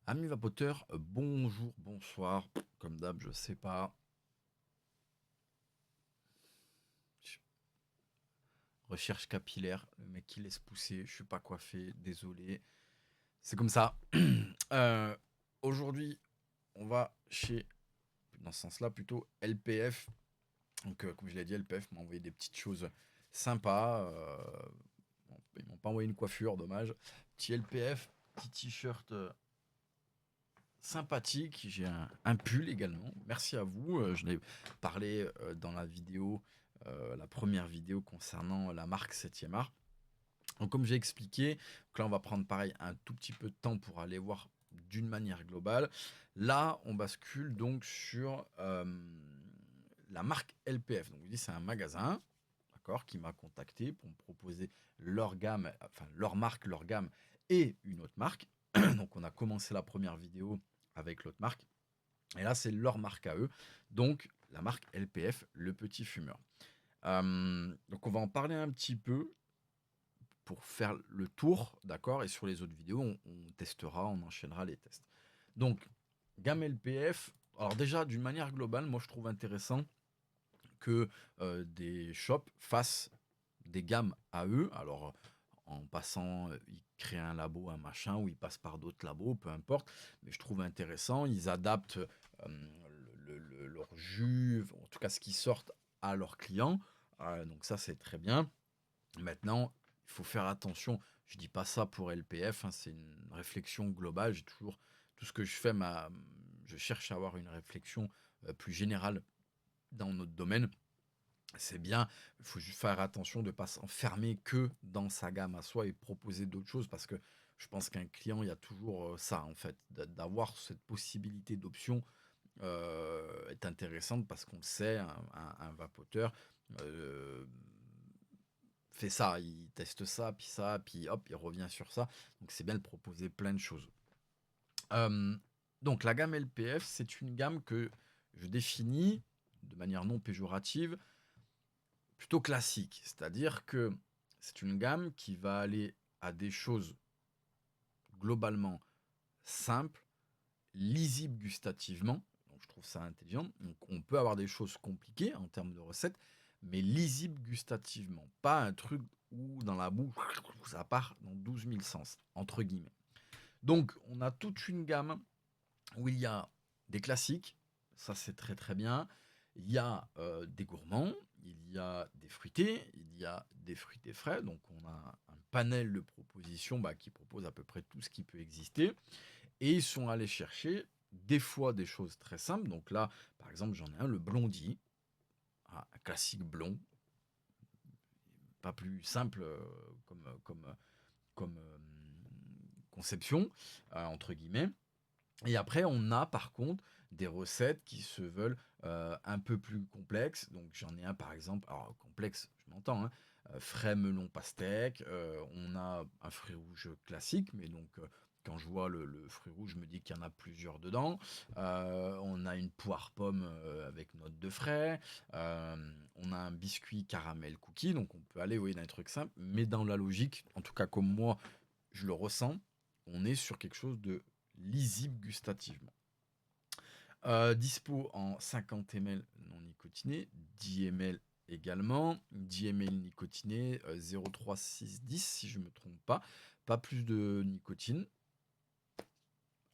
Amis vapoteurs, bonjour, bonsoir. Comme d'hab, je sais pas. Recherche capillaire, le mec qui laisse pousser, je suis pas coiffé, désolé. C'est comme ça. Euh, Aujourd'hui, on va chez, dans ce sens-là, plutôt LPF. Donc, comme je l'ai dit, LPF m'a envoyé des petites choses sympas. Bon, ils m'ont pas envoyé une coiffure, dommage. Petit LPF, petit t-shirt sympathique. J'ai un pull également. Merci à vous. Je l'ai parlé dans la vidéo, la première vidéo concernant la marque 7e art. Donc, comme j'ai expliqué, donc là, on va prendre pareil un tout petit peu de temps pour aller voir d'une manière globale. Là, on bascule donc sur la marque LPF. Donc, je dis, c'est un magasin, d'accord, qui m'a contacté pour me proposer leur gamme, enfin leur marque, leur gamme et une autre marque. Donc, on a commencé la première vidéo avec l'autre marque. Et là, c'est leur marque à eux. Donc, la marque LPF, le petit fumeur. Donc, on va en parler un petit peu pour faire le tour, d'accord. Et sur les autres vidéos, on testera, on enchaînera les tests. Donc, gamme LPF. Alors déjà, d'une manière globale, moi, je trouve intéressant que des shops fassent des gammes à eux. Alors, en passant, ils créent un labo, un machin, ou ils passent par d'autres labos, peu importe. Mais je trouve intéressant. Ils adaptent leur jus, en tout cas ce qui sortent à leurs clients. Donc ça, c'est très bien. Maintenant, il faut faire attention. Je dis pas ça pour LPF, hein, c'est une réflexion globale. J'ai toujours tout ce que je fais, je cherche à avoir une réflexion plus générale dans notre domaine. C'est bien, il faut juste faire attention de ne pas s'enfermer que dans sa gamme à soi et proposer d'autres choses parce que je pense qu'un client, il y a toujours ça en fait, d'avoir cette possibilité d'option est intéressante parce qu'on le sait, un vapoteur euh, fait ça, il teste ça, puis hop, il revient sur ça. Donc c'est bien de proposer plein de choses. Euh, donc la gamme LPF, c'est une gamme que je définis de manière non péjorative plutôt classique. C'est-à-dire que c'est une gamme qui va aller à des choses globalement simples, lisibles gustativement. Donc je trouve ça intelligent. Donc on peut avoir des choses compliquées en termes de recettes, mais lisibles gustativement. Pas un truc où dans la bouche, ça part dans 12 000 sens, entre guillemets. Donc on a toute une gamme où il y a des classiques, ça c'est très très bien. Il y a des gourmands, il y a des fruités, il y a des fruités frais. Donc on a un panel de propositions qui propose à peu près tout ce qui peut exister. Et ils sont allés chercher des fois des choses très simples. Donc là, par exemple, j'en ai un, le blondie, un classique blond, pas plus simple comme conception, entre guillemets. Et après, on a par contre des recettes qui se veulent un peu plus complexes. Donc j'en ai un par exemple, alors complexe, je m'entends, hein, frais melon pastèque. On a un fruit rouge classique, mais donc quand je vois le fruit rouge, je me dis qu'il y en a plusieurs dedans. On a une poire pomme avec note de frais. On a un biscuit caramel cookie. Donc on peut aller, vous voyez, dans des trucs simples, mais dans la logique, en tout cas comme moi, je le ressens, on est sur quelque chose de lisible gustativement. Dispo en 50 ml non nicotiné, 10 ml également, 10 ml nicotiné, 0,3610 si je ne me trompe pas, pas plus de nicotine,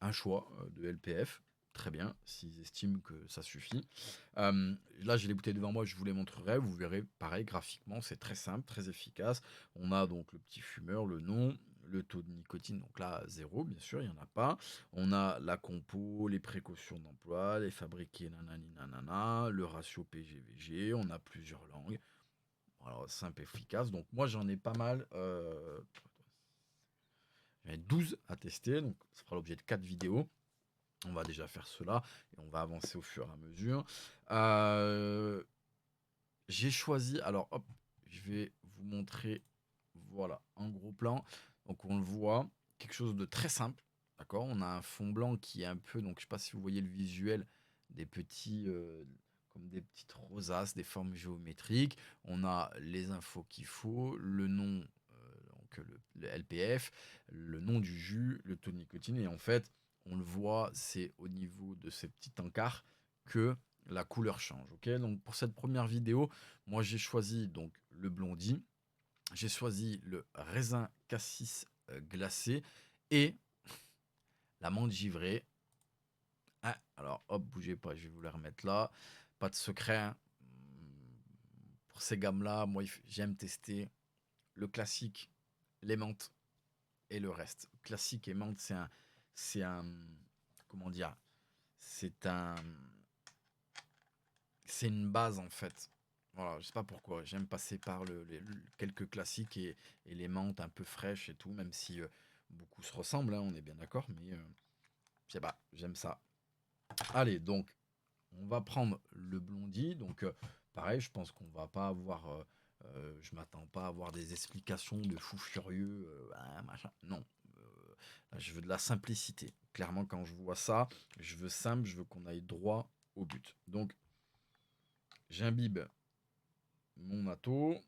un choix de LPF, très bien, s'ils estiment que ça suffit. Là, j'ai les bouteilles devant moi, je vous les montrerai, vous verrez, pareil, graphiquement, c'est très simple, très efficace. On a donc le petit fumeur, le nom, le taux de nicotine, donc là, 0, bien sûr, il n'y en a pas. On a la compo, les précautions d'emploi, les fabriqués, nanani, nanana, le ratio PGVG, on a plusieurs langues. Alors, simple, efficace. Donc, moi, j'en ai pas mal. J'en ai 12 à tester, donc ça fera l'objet de 4 vidéos. On va déjà faire cela et on va avancer au fur et à mesure. Euh, j'ai choisi, alors hop, je vais vous montrer, voilà, en gros plan. Donc on le voit, quelque chose de très simple, d'accord. On a un fond blanc qui est un peu, donc je sais pas si vous voyez le visuel, des petits, comme des petites rosaces, des formes géométriques. On a les infos qu'il faut, le nom, donc le LPF, le nom du jus, le taux de nicotine, et en fait, on le voit, c'est au niveau de ces petits encarts que la couleur change. Ok, donc pour cette première vidéo, moi j'ai choisi donc le Blondie, j'ai choisi le raisin cassis glacé et la menthe givrée. Ah, alors hop, bougez pas, je vais vous la remettre là. Pas de secret, hein. Pour ces gammes-là, moi j'aime tester le classique, les menthes et le reste. Classique et menthe, c'est un, comment dire, c'est un, c'est une base en fait. Voilà, je sais pas pourquoi. J'aime passer par quelques classiques et les menthes un peu fraîches et tout, même si beaucoup se ressemblent, hein, on est bien d'accord, mais je sais pas, j'aime ça. Allez, donc on va prendre le Blondie. Donc pareil, je pense qu'on va pas avoir, je m'attends pas à avoir des explications de fou furieux, machin. Non, là, je veux de la simplicité. Clairement, quand je vois ça, je veux simple, je veux qu'on aille droit au but. Donc j'imbibe mon matto.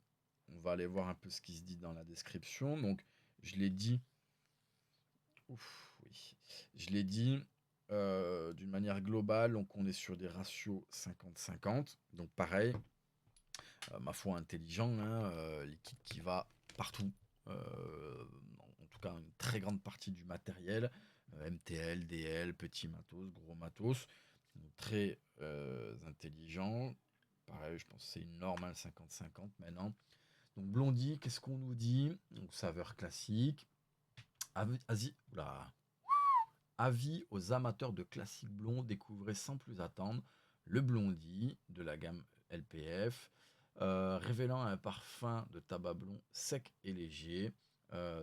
On va aller voir un peu ce qui se dit dans la description. Donc, je l'ai dit, ouf, oui, je l'ai dit d'une manière globale. Donc, on est sur des ratios 50-50. Donc, pareil, ma foi, intelligent, hein, liquide qui va partout. En tout cas, une très grande partie du matériel. MTL, DL, petit matos, gros matos. Donc, très intelligent. Pareil, je pense que c'est une norme, hein, 50-50 maintenant. Donc Blondie, qu'est-ce qu'on nous dit? Donc saveur classique. Oula. Avis aux amateurs de classique blond, découvrez sans plus attendre le Blondie de la gamme LPF, révélant un parfum de tabac blond sec et léger.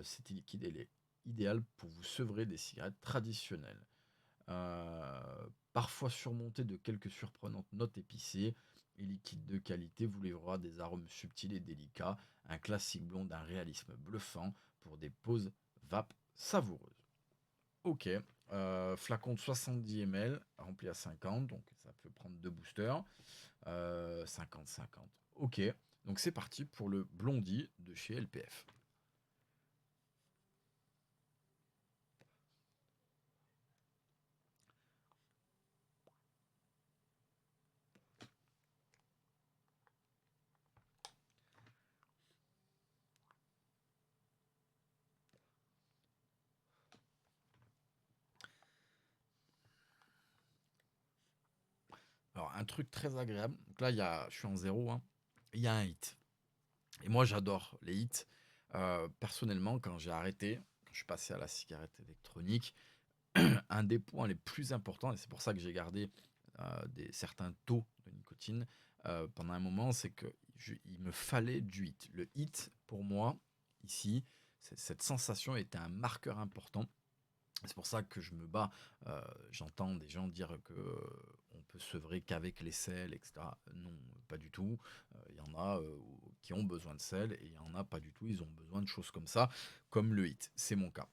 Cet liquide est idéal pour vous sevrer des cigarettes traditionnelles. Parfois surmonté de quelques surprenantes notes épicées, et liquide de qualité vous livrera des arômes subtils et délicats, un classique blond d'un réalisme bluffant pour des pauses vape savoureuses. Ok, flacon de 70 ml rempli à 50, donc ça peut prendre deux boosters. 50-50. Ok, donc c'est parti pour le Blondie de chez LPF. Alors, un truc très agréable. Donc là, je suis en zéro, hein. Il y a un hit. Et moi, j'adore les hits. Personnellement, quand j'ai arrêté, quand je suis passé à la cigarette électronique, un des points les plus importants, et c'est pour ça que j'ai gardé certains taux de nicotine pendant un moment, c'est que il me fallait du hit. Le hit, pour moi, ici, cette sensation était un marqueur important. C'est pour ça que je me bats. J'entends des gens dire que on peut sevrer qu'avec les sels, etc. Non, pas du tout. Il y en a qui ont besoin de sel et il y en a pas du tout. Ils ont besoin de choses comme ça, comme le hit. C'est mon cas.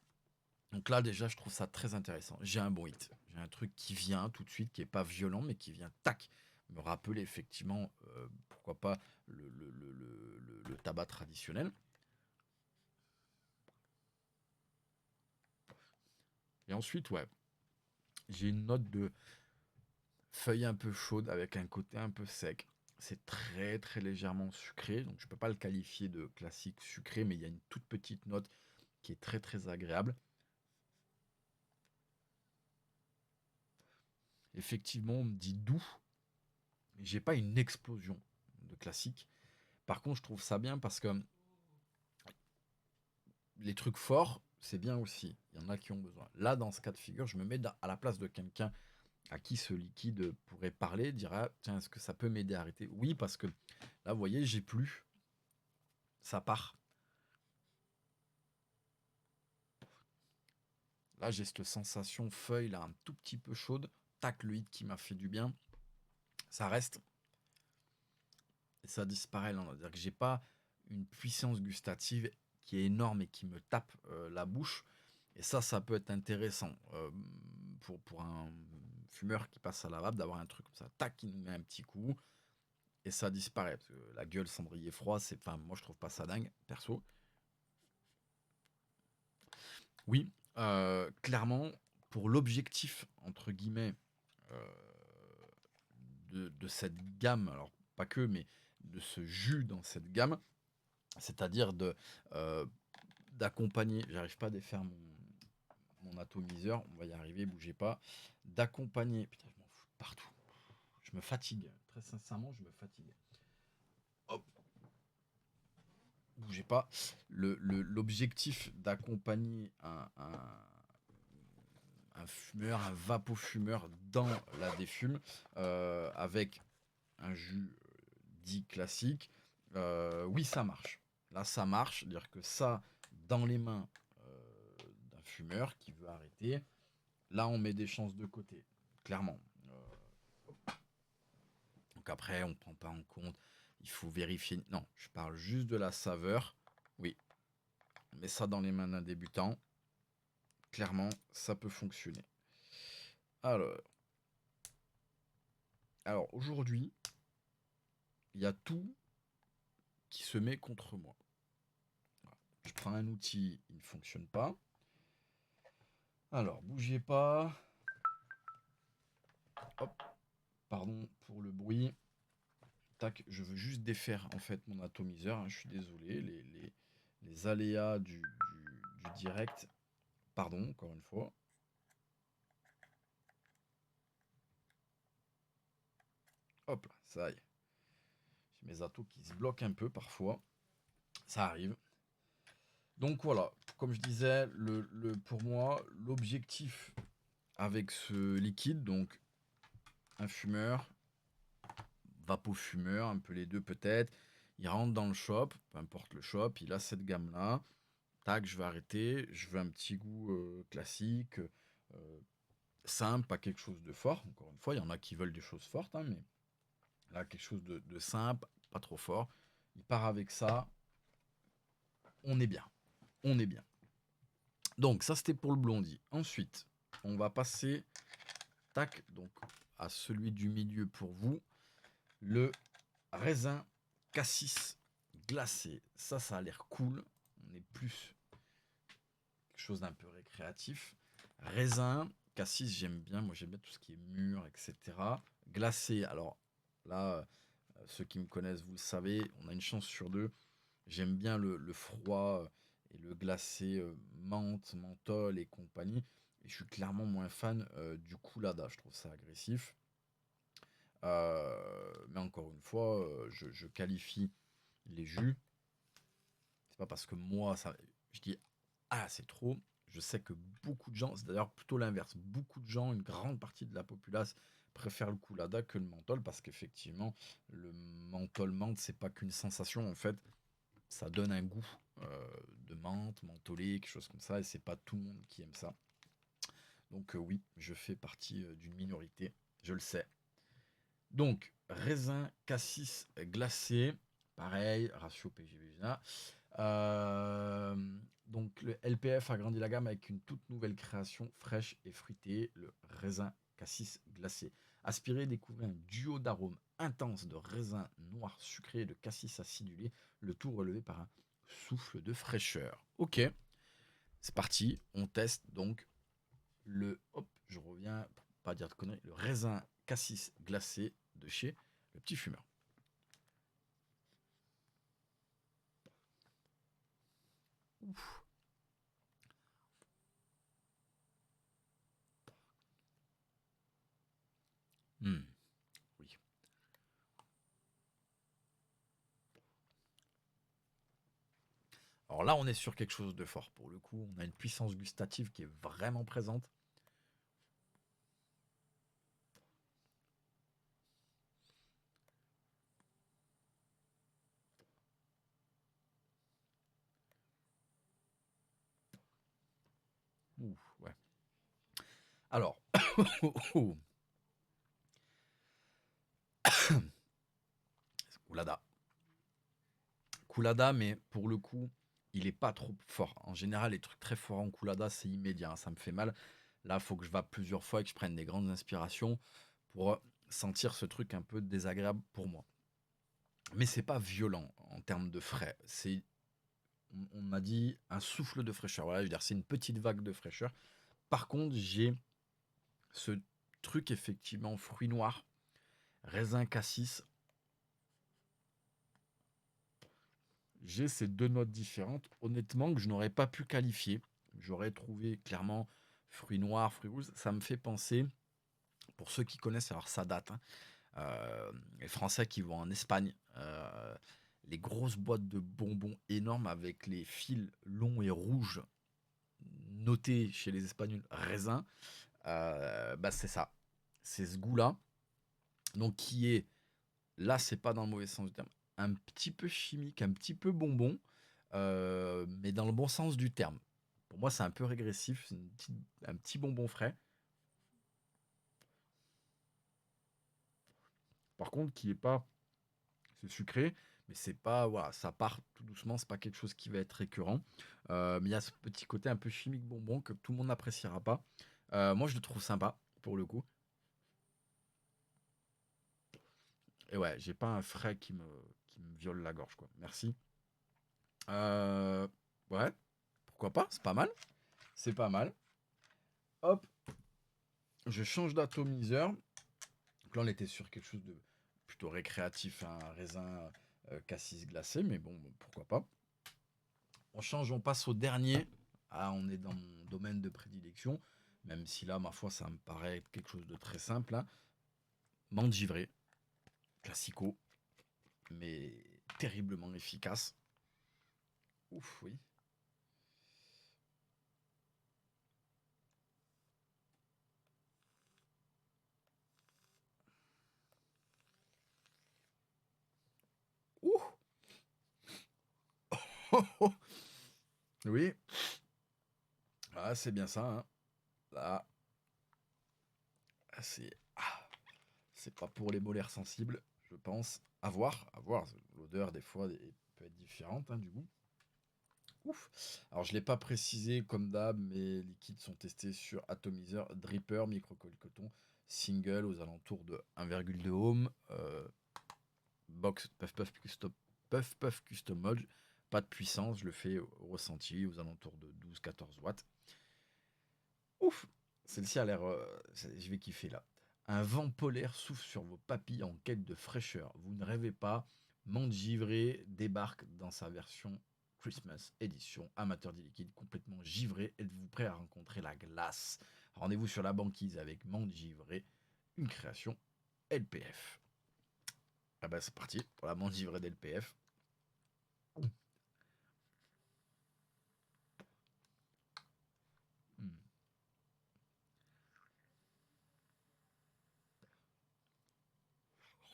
Donc là, déjà, je trouve ça très intéressant. J'ai un bon hit. J'ai un truc qui vient tout de suite, qui est pas violent, mais qui vient, tac, me rappeler effectivement, pourquoi pas, le tabac traditionnel. Et ensuite, ouais, j'ai une note de feuille un peu chaude avec un côté un peu sec. C'est très très légèrement sucré, donc je peux pas le qualifier de classique sucré, mais il y a une toute petite note qui est très très agréable. Effectivement, on me dit doux, mais j'ai pas une explosion de classique. Par contre, je trouve ça bien parce que les trucs forts, c'est bien aussi. Il y en a qui ont besoin. Là, dans ce cas de figure, je me mets à la place de quelqu'un à qui ce liquide pourrait parler, dira tiens, est-ce que ça peut m'aider à arrêter? Oui, parce que là, vous voyez, j'ai plus. Ça part. Là, j'ai cette sensation feuille là, un tout petit peu chaude. Tac, le hit qui m'a fait du bien. Ça reste et ça disparaît. Là, on va dire que j'ai pas une puissance gustative qui est énorme et qui me tape la bouche. Et ça peut être intéressant pour un fumeur qui passe à la vape d'avoir un truc comme ça. Tac, qui nous met un petit coup et ça disparaît. Parce que la gueule cendrier froid, enfin, moi je trouve pas ça dingue, perso. Oui, clairement, pour l'objectif, entre guillemets, euh, de cette gamme, alors pas que, mais de ce jus dans cette gamme, c'est-à-dire euh, d'accompagner, j'arrive pas à défaire mon atomiseur, on va y arriver, bougez pas, d'accompagner, putain, je m'en fous de partout, je me fatigue, très sincèrement, je me fatigue. Hop, bougez pas. L'objectif d'accompagner un fumeur, un vapofumeur dans la défume avec un jus dit classique, oui, ça marche. Là, ça marche, c'est-à-dire que ça, dans les mains d'un fumeur qui veut arrêter, là, on met des chances de côté, clairement. Donc après, on prend pas en compte, il faut vérifier. Non, je parle juste de la saveur. Oui, on met ça dans les mains d'un débutant. Clairement, ça peut fonctionner. Alors, aujourd'hui, il y a tout qui se met contre moi. Voilà. Je prends un outil, il ne fonctionne pas. Alors, bougez pas. Hop, pardon pour le bruit. Tac, je veux juste défaire en fait mon atomiseur, hein, je suis désolé. Les aléas du direct. Pardon, encore une fois. Hop là, ça y est. J'ai mes atos qui se bloquent un peu parfois. Ça arrive. Donc voilà, comme je disais, pour moi, l'objectif avec ce liquide, donc un fumeur, vapofumeur, un peu les deux peut-être, il rentre dans le shop, peu importe le shop, il a cette gamme-là. Tac, je vais arrêter, je veux un petit goût classique, simple, pas quelque chose de fort. Encore une fois, il y en a qui veulent des choses fortes, hein, mais là, quelque chose de simple, pas trop fort. Il part avec ça, on est bien. On est bien. Donc, ça, c'était pour le blondie. Ensuite, on va passer, tac, donc à celui du milieu pour vous, le raisin cassis glacé. Ça a l'air cool. On est plus quelque chose d'un peu récréatif. Raisin, cassis, j'aime bien. Moi, j'aime bien tout ce qui est mûr, etc. Glacé, alors là, ceux qui me connaissent, vous le savez, on a une chance sur deux. J'aime bien le froid et le glacé menthe, menthol et compagnie. Et je suis clairement moins fan du coolada. Je trouve ça agressif. Mais encore une fois, je qualifie les jus. C'est pas parce que moi, je dis ah c'est trop. Je sais que beaucoup de gens, c'est d'ailleurs plutôt l'inverse. Beaucoup de gens, une grande partie de la populace préfère le coolada que le menthol parce qu'effectivement, le menthol menthe, c'est pas qu'une sensation en fait. Ça donne un goût de menthe, mentholé, quelque chose comme ça, et c'est pas tout le monde qui aime ça. Donc oui, je fais partie d'une minorité, je le sais. Donc, raisin cassis glacé, pareil, ratio PGVNA. Donc, le LPF a grandi la gamme avec une toute nouvelle création fraîche et fruitée, le raisin cassis glacé. Aspirez, découvrez un duo d'arômes intenses de raisin noir sucré et de cassis acidulé, le tout relevé par un souffle de fraîcheur. Ok, c'est parti, on teste donc hop, je reviens, pour pas dire de conneries, le raisin cassis glacé de chez Le Petit Fumeur. Ouf. Hmm, oui. Alors là, on est sur quelque chose de fort. Pour le coup, on a une puissance gustative qui est vraiment présente. Ouh, ouais. Alors, Koulada. Koulada, mais pour le coup, il est pas trop fort. En général, les trucs très forts en Koulada, c'est immédiat, hein, ça me fait mal. Là, il faut que je vá plusieurs fois et que je prenne des grandes inspirations pour sentir ce truc un peu désagréable pour moi. Mais c'est pas violent en termes de frais. On m'a dit un souffle de fraîcheur. Voilà, je veux dire, c'est une petite vague de fraîcheur. Par contre, j'ai ce truc effectivement fruit noir, raisin cassis. J'ai ces deux notes différentes, honnêtement, que je n'aurais pas pu qualifier. J'aurais trouvé clairement fruit noir, fruit rouge. Ça me fait penser, pour ceux qui connaissent, alors ça date, hein, les Français qui vont en Espagne, les grosses boîtes de bonbons énormes avec les fils longs et rouges notés chez les Espagnols raisin, bah c'est ça. C'est ce goût-là. Donc qui est, là c'est pas dans le mauvais sens du terme, un petit peu chimique, un petit peu bonbon, mais dans le bon sens du terme. Pour moi c'est un peu régressif, c'est un petit bonbon frais. Par contre qui est pas, c'est sucré, mais c'est pas, voilà, ça part tout doucement, c'est pas quelque chose qui va être récurrent. Mais il y a ce petit côté un peu chimique bonbon que tout le monde n'appréciera pas. Moi je le trouve sympa pour le coup. Et ouais, j'ai pas un frais qui me viole la gorge, quoi. Merci. Euh, ouais, pourquoi pas, c'est pas mal. C'est pas mal. Hop, je change d'atomiseur. Donc là, on était sur quelque chose de plutôt récréatif, un raisin cassis glacé, mais bon, pourquoi pas. On change, on passe au dernier. Ah, on est dans mon domaine de prédilection, même si là, ma foi, ça me paraît être quelque chose de très simple, hein. Menthe givrée, classico, mais terriblement efficace. Ouf, oui. Ouh. Oui, ah, c'est bien ça, hein. Là, c'est c'est pas pour les molaires sensibles, je pense. À voir, à voir. L'odeur, des fois, peut être différente, hein, du goût. Ouf. Alors, je l'ai pas précisé comme d'hab, mes liquides sont testés sur atomiseur, dripper, microcoton, single aux alentours de 1,2 ohm, box puff puff custom mode, pas de puissance, je le fais au ressenti aux alentours de 12-14 watts. Ouf. Celle-ci a l'air, je vais kiffer là. Un vent polaire souffle sur vos papilles en quête de fraîcheur. Vous ne rêvez pas, Menthe givrée débarque dans sa version Christmas Edition. Amateur du liquide, complètement givré. Êtes-vous prêt à rencontrer la glace? Rendez-vous sur la banquise avec Menthe givrée, une création LPF. Ah bah c'est parti pour la menthe givrée d'LPF. Hmm.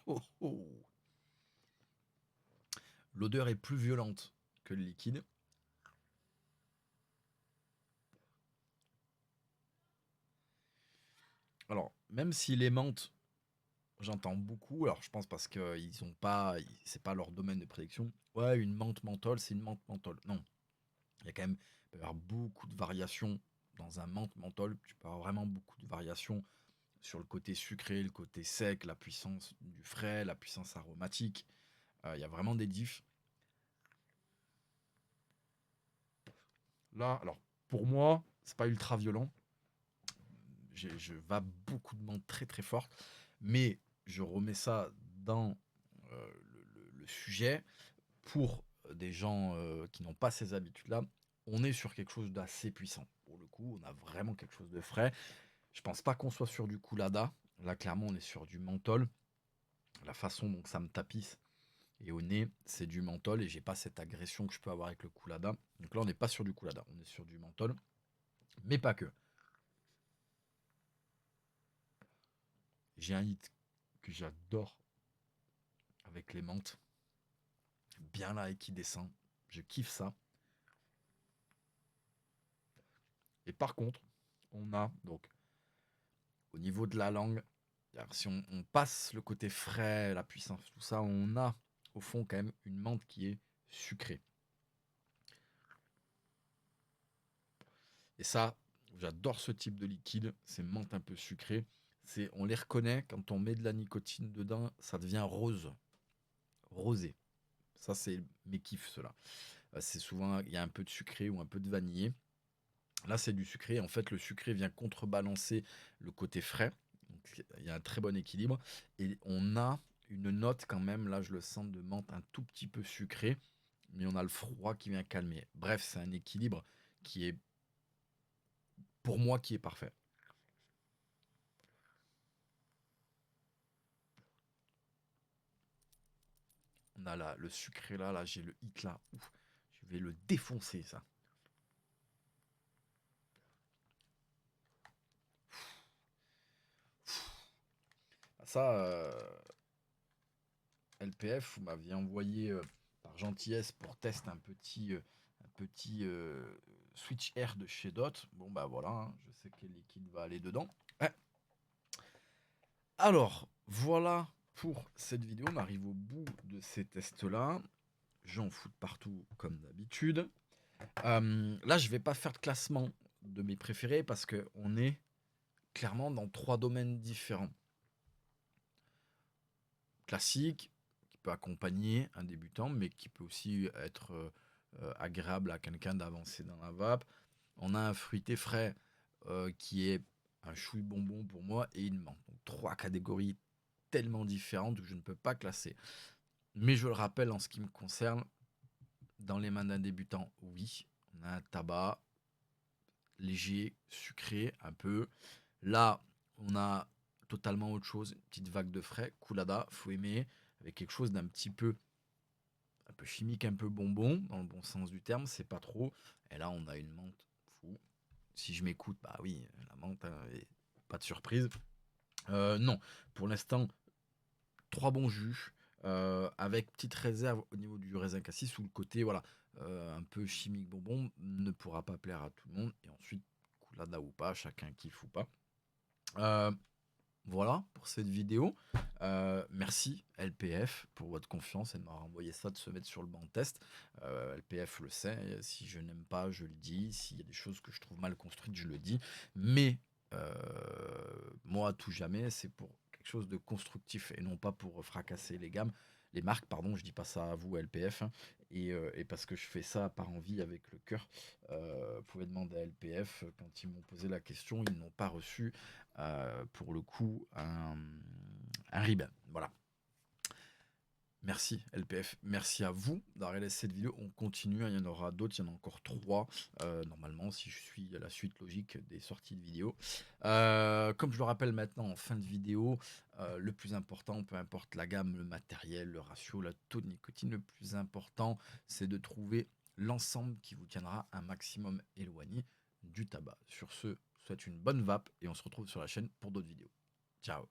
Oh, oh. L'odeur est plus violente que le liquide. Alors, même si les menthes, j'entends beaucoup, alors je pense parce qu'ils ont pas, c'est pas leur domaine de prédilection. Ouais, une menthe menthol, c'est une menthe menthol. Non, il y a quand même, il peut y avoir beaucoup de variations dans un menthe menthol. Tu peux avoir vraiment beaucoup de variations sur le côté sucré, le côté sec, la puissance du frais, la puissance aromatique. Il y a vraiment des diffs. Là, alors, pour moi, c'est pas ultra violent. Je vais beaucoup de menthe très très fort, mais je remets ça dans le sujet pour des gens qui n'ont pas ces habitudes-là. On est sur quelque chose d'assez puissant. Pour le coup, on a vraiment quelque chose de frais. Je pense pas qu'on soit sur du coolada. Là, clairement, on est sur du menthol. La façon dont ça me tapisse et au nez, c'est du menthol et j'ai pas cette agression que je peux avoir avec le coolada. Donc là, on n'est pas sur du coolada, on est sur du menthol, mais pas que. J'ai un hit que j'adore avec les menthes, bien là et qui descend. Je kiffe ça. Et par contre, on a donc au niveau de la langue, si on passe le côté frais, la puissance, tout ça, on a au fond quand même une menthe qui est sucrée. Et ça, j'adore ce type de liquide, ces menthes un peu sucrées. On les reconnaît, quand on met de la nicotine dedans, ça devient rose, rosé. Ça, c'est mes kiffs, ceux-là. C'est souvent, il y a un peu de sucré ou un peu de vanillé. Là, c'est du sucré. En fait, le sucré vient contrebalancer le côté frais. Donc, il y a un très bon équilibre. Et on a une note quand même, là, je le sens, de menthe un tout petit peu sucré. Mais on a le froid qui vient calmer. Bref, c'est un équilibre qui est, pour moi, qui est parfait. On a là, le sucré là, j'ai le hit là. Ouf, je vais le défoncer, ça. Ça, LPF, vous m'aviez envoyé par gentillesse pour tester un petit switch air de chez Dot. Bon, bah voilà, hein, je sais quel liquide va aller dedans. Ouais. Alors, voilà pour cette vidéo. On arrive au bout de ces tests-là. J'en fous de partout comme d'habitude. Là, je vais pas faire de classement de mes préférés parce qu'on est clairement dans 3 domaines différents. Classique, qui peut accompagner un débutant, mais qui peut aussi être agréable à quelqu'un d'avancer dans la vape. On a un fruité frais qui est un chouille bonbon pour moi et une menthe. Donc 3 catégories tellement différentes que je ne peux pas classer. Mais je le rappelle, en ce qui me concerne, dans les mains d'un débutant, oui, on a un tabac léger, sucré, un peu. Là, on a totalement autre chose, une petite vague de frais, coulada, faut aimer, avec quelque chose d'un petit peu un peu chimique, un peu bonbon, dans le bon sens du terme, c'est pas trop. Et là, on a une menthe fou. Si je m'écoute, bah oui, la menthe, hein, et pas de surprise. Non, pour l'instant, 3 bons jus, avec petite réserve au niveau du raisin cassis, où le côté, voilà, un peu chimique bonbon ne pourra pas plaire à tout le monde. Et ensuite, coulada ou pas, chacun kiffe ou pas. Voilà pour cette vidéo. Merci LPF pour votre confiance et de m'avoir envoyé ça, de se mettre sur le banc de test. LPF le sait, si je n'aime pas, je le dis. S'il y a des choses que je trouve mal construites, je le dis. Mais moi, à tout jamais, c'est pour quelque chose de constructif et non pas pour fracasser les marques, pardon, je dis pas ça à vous, LPF, hein, et parce que je fais ça par envie avec le cœur. Vous pouvez demander à LPF, quand ils m'ont posé la question, ils n'ont pas reçu pour le coup un ribbon. Voilà. Merci LPF, merci à vous d'avoir regardé cette vidéo. On continue, hein, il y en aura d'autres, il y en a encore 3 normalement, si je suis à la suite logique des sorties de vidéos. Comme je le rappelle maintenant en fin de vidéo, le plus important, peu importe la gamme, le matériel, le ratio, la taux de nicotine, le plus important, c'est de trouver l'ensemble qui vous tiendra un maximum éloigné du tabac. Sur ce, je vous souhaite une bonne vape et on se retrouve sur la chaîne pour d'autres vidéos. Ciao.